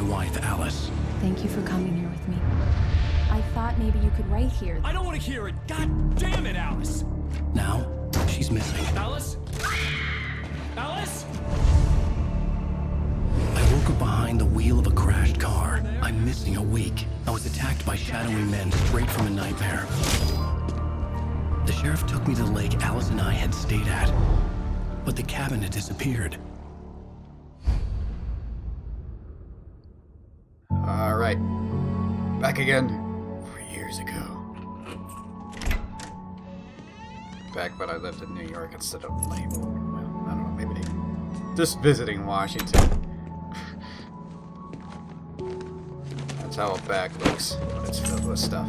wife, Alice. Thank you for coming here with me. I thought maybe you could write here. I don't want to hear it. God damn it, Alice. Now, she's missing. Alice? Alice? I woke up behind the wheel of a crashed car. I'm missing a week. I was attacked by shadowy men straight from a nightmare. The sheriff took me to the lake Alice and I had stayed at, but the cabin had disappeared. Alright. Back again 4 years ago. Back when I lived in New York instead of Label. Well, I don't know, maybe just visiting Washington. That's how a bag looks when it's filled with stuff.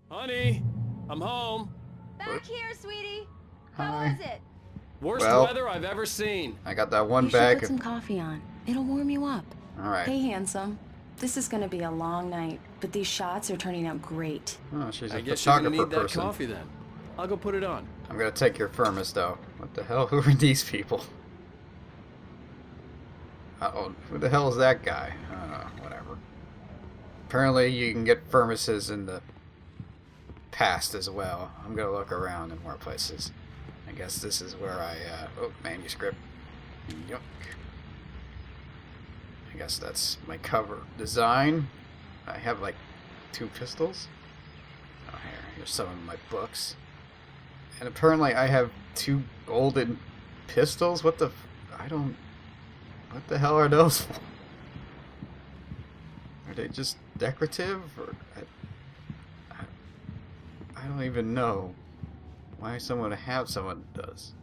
Honey, I'm home. Back here, sweetie. How Hi. was it? Worst Well- weather I've ever seen. I got that one You should bag. put some coffee on. It'll warm you up. Alright. Hey, handsome. This is gonna be a long night, but these shots are turning out great. Oh, she's a I guess you're gonna photographer need that person. coffee then. I'll go put it on. I'm gonna take your thermos though. What the hell? Who are these people? Uh-oh. Who the hell is that guy? Whatever. Apparently you can get thermoses in the past as well. I'm gonna look around in more places. I guess this is where oh, manuscript. Yuck. I guess that's my cover design. I have like 2 pistols. Oh, here's some of my books. And apparently I have 2 golden pistols? What the... What the hell are those for? Are they just decorative? Or... I don't even know why someone would have someone does.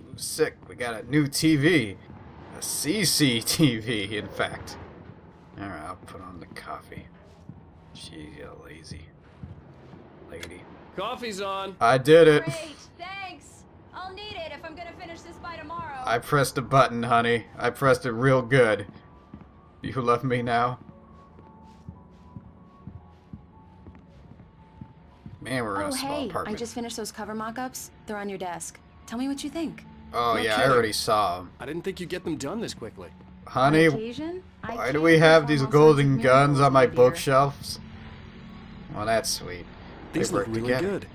Ooh, sick, we got a new TV. A CCTV, in fact. Alright, I'll put on the coffee. She's a lazy lady. Coffee's on. I did it. Great, thanks. I'll need it if I'm gonna finish this by tomorrow. I pressed a button, honey. I pressed it real good. You love me now? Man, we're in Oh, a small hey, I apartment. just finished those cover mock-ups. They're on your desk. Tell me what you think. Oh, No yeah, I kidding. already saw them. I didn't think you'd get them done this quickly. Honey, On occasion, I why do can we have perform these all golden sorts of guns miracles, on my dear. bookshelves? Well, that's sweet. These They look work really together. good.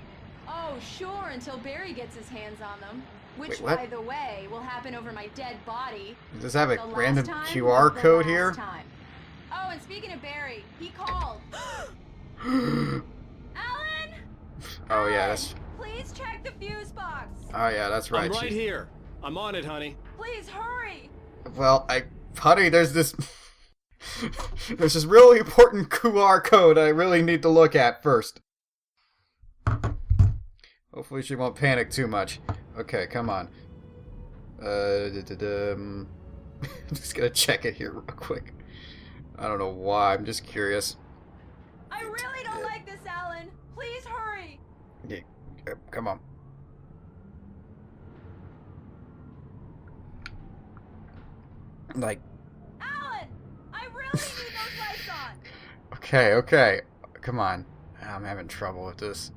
Oh, sure, until Barry gets his hands on them. Which, Wait, what? by the way, will happen over my dead body. Does this have a The last random time QR was the code last here? time. Oh, and speaking of Barry, he called. Alan! Oh, yeah, Alan, that's... Please check the fuse box. Oh, yeah, that's right. I'm right She's- here. I'm on it, honey. Please hurry. Well, honey, there's this... there's this really important QR code I really need to look at first. Hopefully she won't panic too much. Okay, come on. I'm just gonna check it here real quick. I don't know why, I'm just curious. I really don't like this, Alan. Please hurry. Yeah, come on. Like, Alan! I really need those lights on. okay. Come on. I'm having trouble with this.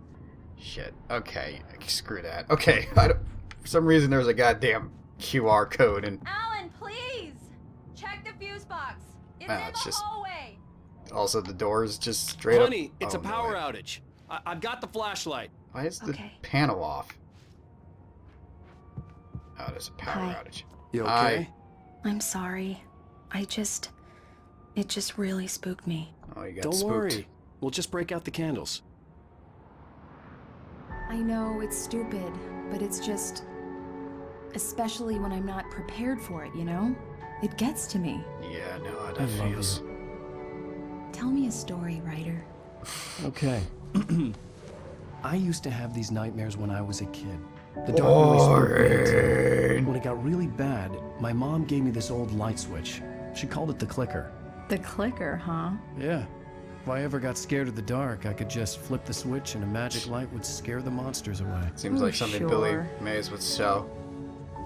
Shit. Okay, screw that. Okay, for some reason there's a goddamn QR code and Alan, please! Check the fuse box. It's in it's the just- hallway. also the door's just straight up. Honey, it's Oh, a no power way. outage. I've got the flashlight. Why is the Okay. panel off? Oh, there's a power Hi. outage. You Hi. okay? I'm sorry. It just really spooked me. Oh, you got Don't spooked. worry. We'll just break out the candles. I know it's stupid, but it's just... Especially when I'm not prepared for it, you know? It gets to me. Yeah, I know how I that love feels. Tell me a story, writer. Okay. I used to have these nightmares when I was a kid. The dark really spooked me into them. When it got really bad, my mom gave me this old light switch. She called it the clicker. The clicker, huh? Yeah. If I ever got scared of the dark, I could just flip the switch and a magic light would scare the monsters away. Seems Oh, like something Billy sure. Mays would sell.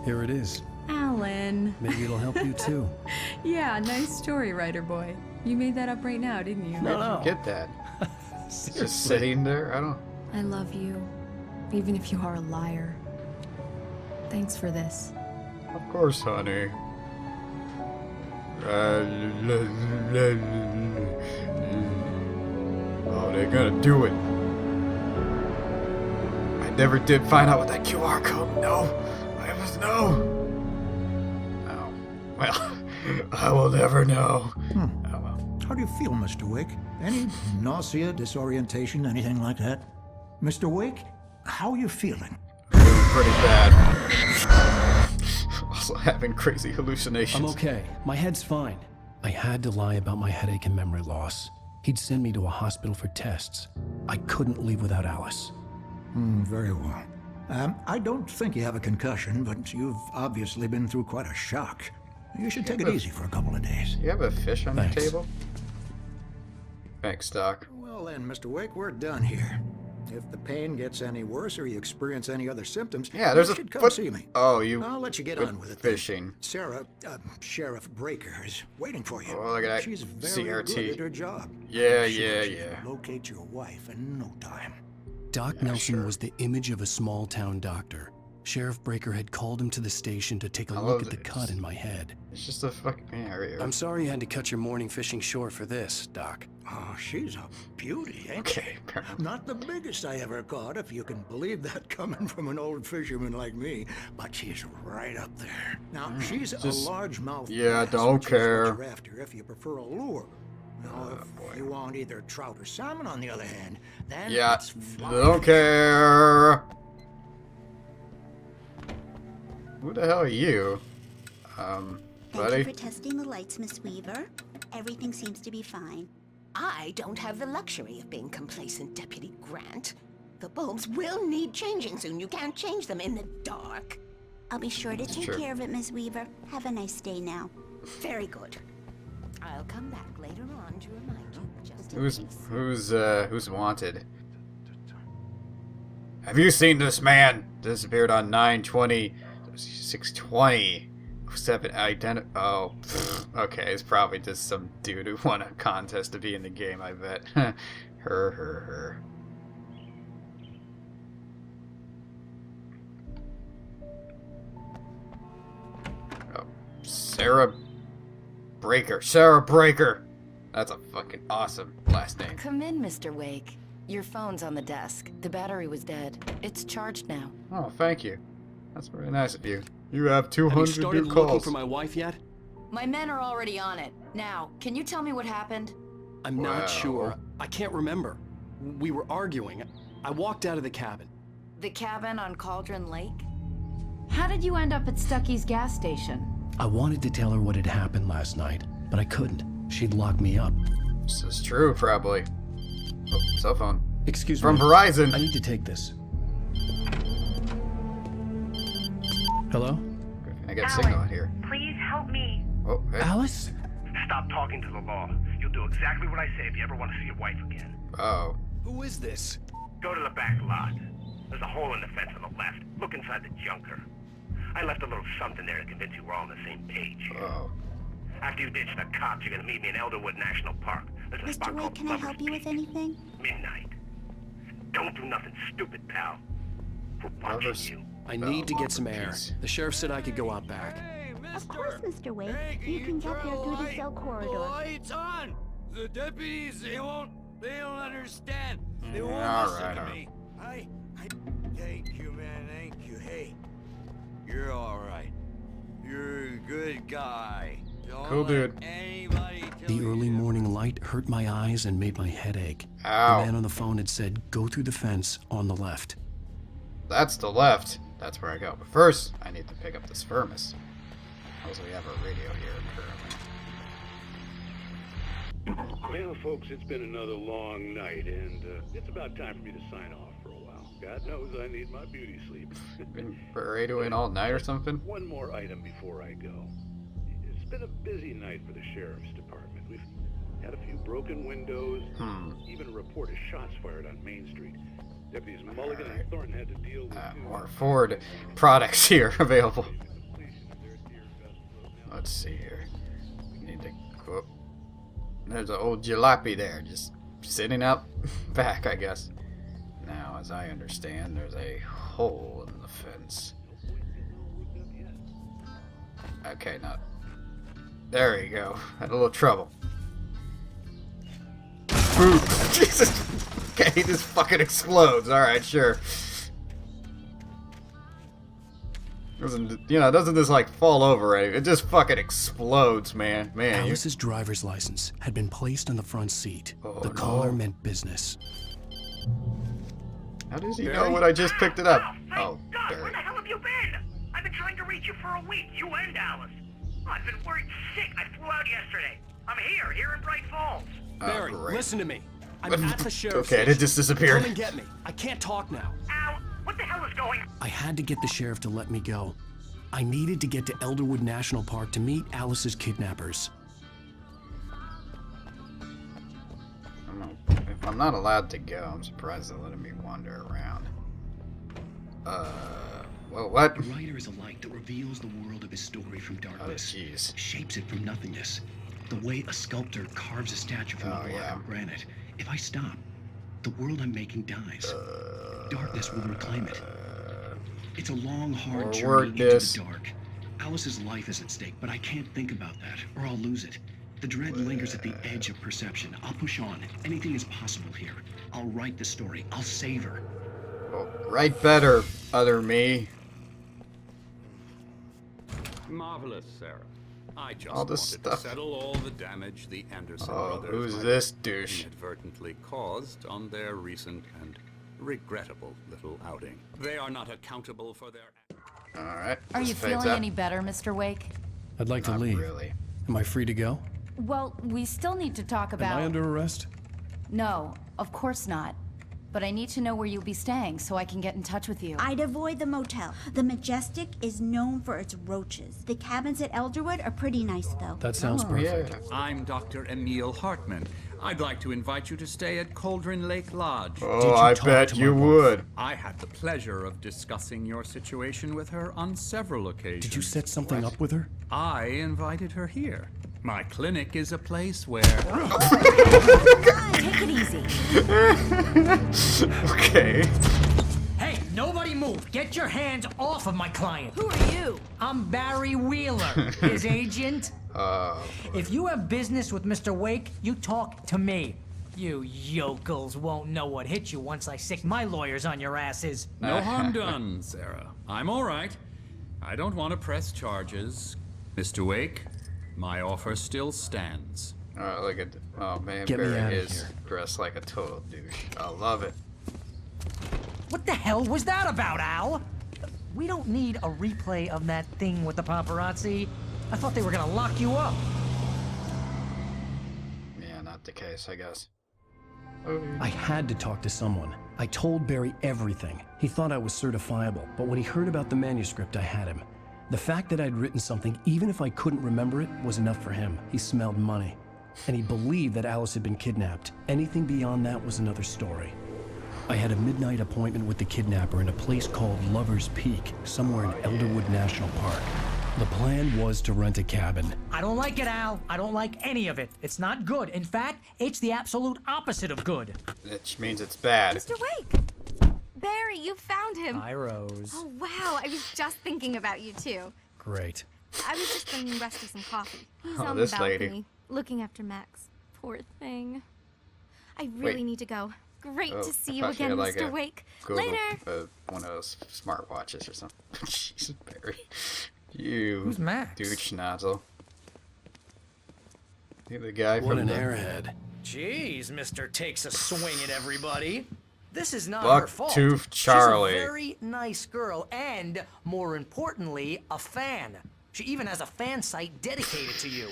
Here it is. Alan. Maybe it'll help you too. Yeah, nice story, writer boy. You made that up right now, didn't you? No. Get that? It's Seriously. just sitting there. I don't. I love you, even if you are a liar. Thanks for this. Of course, honey. Oh, they're gonna do it. I never did find out what that QR code. No. I must know. Oh. Well, I will never know. Oh well. How do you feel, Mr. Wake? Any nausea, disorientation, anything like that? Mr. Wake, how are you feeling? Pretty bad. Also having crazy hallucinations. I'm okay. My head's fine. I had to lie about my headache and memory loss. He'd send me to a hospital for tests. I couldn't leave without Alice. Very well. I don't think you have a concussion, but you've obviously been through quite a shock. You should take it easy for a couple of days. You have a fish on your Thanks. table? Thanks, Doc. Well then, Mr. Wake, we're done here. If the pain gets any worse or you experience any other symptoms, Yeah, there's you a should come foot. see me. Oh, you. I'll let you get with on with it. fishing. Sarah, Sheriff Breaker, is waiting for you. Oh, look at that She's very CRT. good at her job. Yeah, I'm sure yeah, she yeah. can locate your wife in no time. Doc Yeah, Nelson sure. was the image of a small town doctor. Sheriff Breaker had called him to the station to take a I look love at the this. cut in my head. It's just a fucking. Yeah, right here. I'm sorry you had to cut your morning fishing short for this, Doc. Oh, she's a beauty, ain't she? Okay, apparently. Not the biggest I ever caught, if you can believe that coming from an old fisherman like me, but she's right up there. Now, she's a just- largemouth yeah, bass, don't which is what care. you're after if you prefer a lure. Now, if you want either trout or salmon, on the other hand, then Yeah, it's fly don't care. Who the hell are you? Thank Buddy? you for testing the lights, Miss Weaver. Everything seems to be fine. I don't have the luxury of being complacent, Deputy Grant. The bulbs will need changing soon. You can't change them in the dark. I'll be sure to take true. care of it, Miss Weaver. Have a nice day now. Very good. I'll come back later on to remind you, just in case. Who's wanted? Have you seen this man? Disappeared on 9/20, 6/20, 7 Oh, okay, it's probably just some dude who won a contest to be in the game, I bet. her. Oh, Sarah Breaker. That's a fucking awesome last name. Come in, Mr. Wake. Your phone's on the desk. The battery was dead. It's charged now. Oh, thank you. That's very nice of you. You have 200 Have you started new looking calls. for my wife yet? My men are already on it. Now, can you tell me what happened? I'm Well. not sure. I can't remember. We were arguing. I walked out of the cabin. The cabin on Cauldron Lake? How did you end up at Stucky's gas station? I wanted to tell her what had happened last night, but I couldn't. She'd lock me up. This is true, probably. Oh, cell phone. Excuse From me. Verizon. I need to take this. Hello? I got signal out here. Please help me. Oh, hey. Alice? Stop talking to the law. You'll do exactly what I say if you ever want to see your wife again. Oh. Who is this? Go to the back lot. There's a hole in the fence on the left. Look inside the junker. I left a little something there to convince you we're all on the same page here. Oh. After you ditch the cops, you're gonna meet me in Elderwood National Park. There's a Mr. spot Wake, called can I Lover's help you with Peak. anything? Midnight. Don't do nothing stupid, pal. We're watching Lover's- you. I need to get some air. Peace. The sheriff said I could go out back. Of course, Mr. Wake. You can get there through the cell corridor. Lights on! The deputies, they don't understand. They won't All listen right, to all me. I thank you, man, thank you. Hey, you're all right. You're a good guy. Don't Cool let dude. anybody tell The you early different. morning light hurt my eyes and made my head ache. Ow. The man on the phone had said, go through the fence on the left. That's the left. That's where I go. But first, I need to pick up this Firmus. Also, we have a radio here currently. Well, folks, it's been another long night, and it's about time for me to sign off for a while. God knows I need my beauty sleep. Been radioing all night or something? One more item before I go. It's been a busy night for the sheriff's department. We've had a few broken windows, even a report of shots fired on Main Street. Deputies Mulligan and Thornton had to deal with More Ford products here available. Let's see here. We need to go. There's an old jalopy there, just sitting out back, I guess. Now, as I understand, there's a hole in the fence. Okay, not. There you go. Had a little trouble. Boom. Jesus. Okay, this fucking explodes. Alright, sure. Doesn't this like fall over or anything? It just fucking explodes, man. Alice's driver's license had been placed on the front seat. The collar meant business. How does he know when I just picked it up? Oh, God, Barry. where the hell have you been? I've been trying to reach you for a week, you and Alice. I've been worried sick. I flew out yesterday. I'm here in Bright Falls. Barry, great. listen to me. I'm at the sheriff's Okay, station. it just disappeared. Come and get me. I can't talk now. Al, what the hell is going on? I had to get the sheriff to let me go. I needed to get to Elderwood National Park to meet Alice's kidnappers. If I'm not allowed to go, I'm surprised they're letting me wander around. Well, what? A writer is a light that reveals the world of his story from darkness. Oh, jeez. Shapes it from nothingness. The way a sculptor carves a statue from a block of granite. If I stop, the world I'm making dies. Darkness will reclaim it. It's a long, hard journey into the dark. Alice's life is at stake, but I can't think about that, or I'll lose it. The dread lingers at the edge of perception. I'll push on. Anything is possible here. I'll write the story. I'll save her. Well, write better, other me. Marvelous, Sarah. I just All this wanted stuff. to settle all the damage the Anderson brothers who's might this have douche? inadvertently caused on their recent and regrettable little outing. They are not accountable for their... Alright. Are you feeling any better, Mr. Wake? I'd like to leave. Really. Am I free to go? Well, we still need to talk about... Am I under arrest? No, of course not. But I need to know where you'll be staying so I can get in touch with you. I'd avoid the motel. The Majestic is known for its roaches. The cabins at Elderwood are pretty nice, though. That sounds perfect. Yeah. I'm Dr. Emil Hartman. I'd like to invite you to stay at Cauldron Lake Lodge. Oh, I bet you would. I had the pleasure of discussing your situation with her on several occasions. Did you set something up with her? I invited her here. My clinic is a place where... Take it easy. Okay. Hey, nobody move. Get your hands off of my client. Who are you? I'm Barry Wheeler, his agent. If you have business with Mr. Wake, you talk to me. You yokels won't know what hit you once I sick my lawyers on your asses. No harm done, Sarah. I'm all right. I don't want to press charges. Mr. Wake, my offer still stands. Alright, look at... Oh, man, Get me Barry outta is here. dressed like a total douche. I love it. What the hell was that about, Al? We don't need a replay of that thing with the paparazzi. I thought they were gonna lock you up. Yeah, not the case, I guess. I had to talk to someone. I told Barry everything. He thought I was certifiable, but when he heard about the manuscript, I had him. The fact that I'd written something, even if I couldn't remember it, was enough for him. He smelled money. And he believed that Alice had been kidnapped. Anything beyond that was another story. I had a midnight appointment with the kidnapper in a place called Lover's Peak, somewhere in Elderwood National Park. The plan was to rent a cabin. I don't like it, Al. I don't like any of it. It's not good. In fact, it's the absolute opposite of good. Which means it's bad. Mr. Wake! Barry, you found him! Hi, Rose. Oh, wow. I was just thinking about you, too. Great. I was just bringing Rusty some coffee. He's Oh, on this the balcony, lady. looking after Max. Poor thing. I really Wait. need to go. Great Oh, to see I you thought she again, had, like, Mr. a Wake. Google, Later! one of those smartwatches or something. Jeez, Barry. You Who's Max? douche nozzle. You the guy What from an the... airhead. Jeez, Mr. Takes a Swing at everybody. This is not Buck her fault. Tooth Charlie. She's a very nice girl and, more importantly, a fan. She even has a fan site dedicated to you.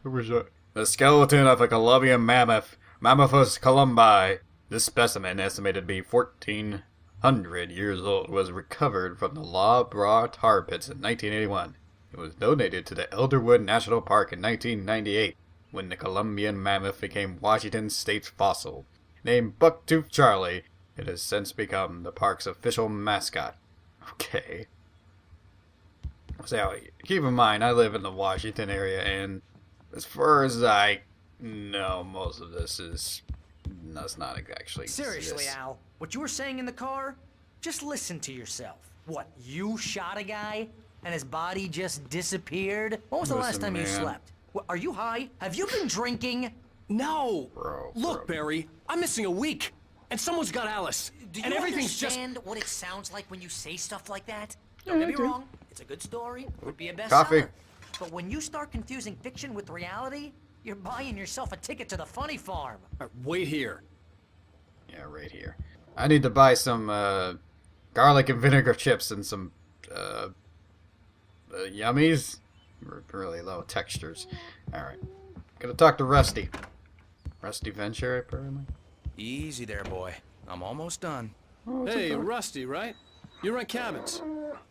Who was that? The skeleton of a Columbian mammoth, Mammothus columbi. This specimen, estimated to be 1,400 years old, was recovered from the La Bra tar pits in 1981. It was donated to the Elderwood National Park in 1998, when the Columbian mammoth became Washington State's fossil. Named Bucktooth Charlie, it has since become the park's official mascot. Okay. So, keep in mind, I live in the Washington area, and as far as I know, most of this does not actually Seriously, exist. Al, what you were saying in the car? Just listen to yourself. What, you shot a guy? and his body just disappeared? When was the last time you slept? Are you high? Have you been drinking? No! Bro, Look, Barry, I'm missing a week, and someone's got Alice. Do you and everything's understand what it sounds like when you say stuff like that? Don't get me wrong, it's a good story, it would be a bestseller. Coffee. But when you start confusing fiction with reality, you're buying yourself a ticket to the funny farm. Wait here. Yeah, right here. I need to buy some garlic and vinegar chips and some yummies. Really low textures. Alright. Gonna talk to Rusty. Rusty Venture, apparently. Easy there, boy. I'm almost done. Oh, hey, Rusty, right? You run cabins.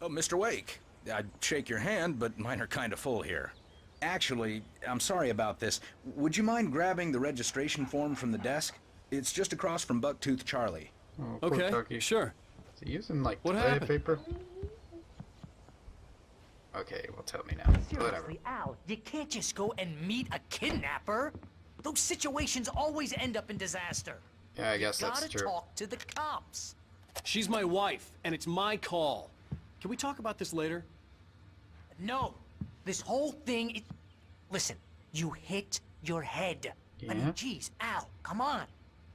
Oh, Mr. Wake. I'd shake your hand, but mine are kind of full here. Actually, I'm sorry about this. Would you mind grabbing the registration form from the desk? It's just across from Bucktooth Charlie. Oh, okay, Tucky. sure. Is he using, like, what toilet happened? paper? Okay, well, tell me now. Whatever. Seriously, Al, you can't just go and meet a kidnapper. Those situations always end up in disaster. Yeah, I guess that's Gotta true. talk to the cops. She's my wife, and it's my call. Can we talk about this later? No, this whole thing. Listen, you hit your head. I mean, Yeah? geez, Al, come on.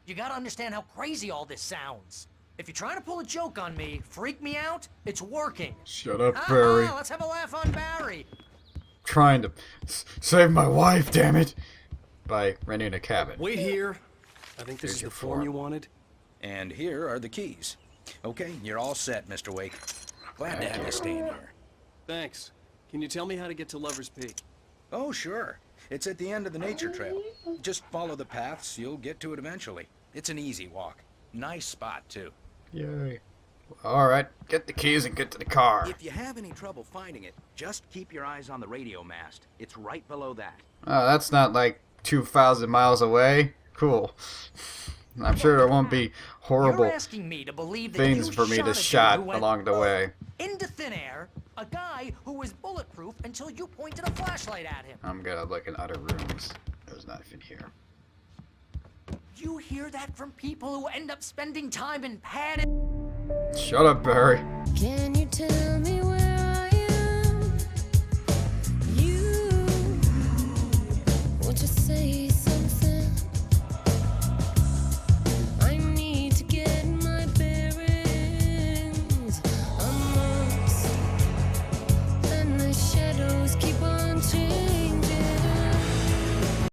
You gotta understand how crazy all this sounds. If you're trying to pull a joke on me, freak me out, it's working. Shut up, Barry. Let's have a laugh on Barry. Trying to save my wife, damn it. By renting a cabin. Wait here. I think this Here's is your the form you wanted. And here are the keys. Okay, you're all set, Mr. Wake. Glad to have you staying here. Thanks. Can you tell me how to get to Lover's Peak? Oh, sure. It's at the end of the nature trail. Just follow the paths, you'll get to it eventually. It's an easy walk. Nice spot, too. Yay. Alright, get the keys and get to the car. If you have any trouble finding it, just keep your eyes on the radio mast. It's right below that. Oh, that's not like 2,000 miles away. Cool. I'm sure there won't be horrible You're asking me to believe that things you for me shot to a dude shot who went along the way. into thin air, a guy who was bulletproof until you pointed a flashlight at him. I'm gonna look in other rooms. There's nothing here. You hear that from people who end up spending time in padded. Shut up, Barry. Can you tell me where I am? You, what you say?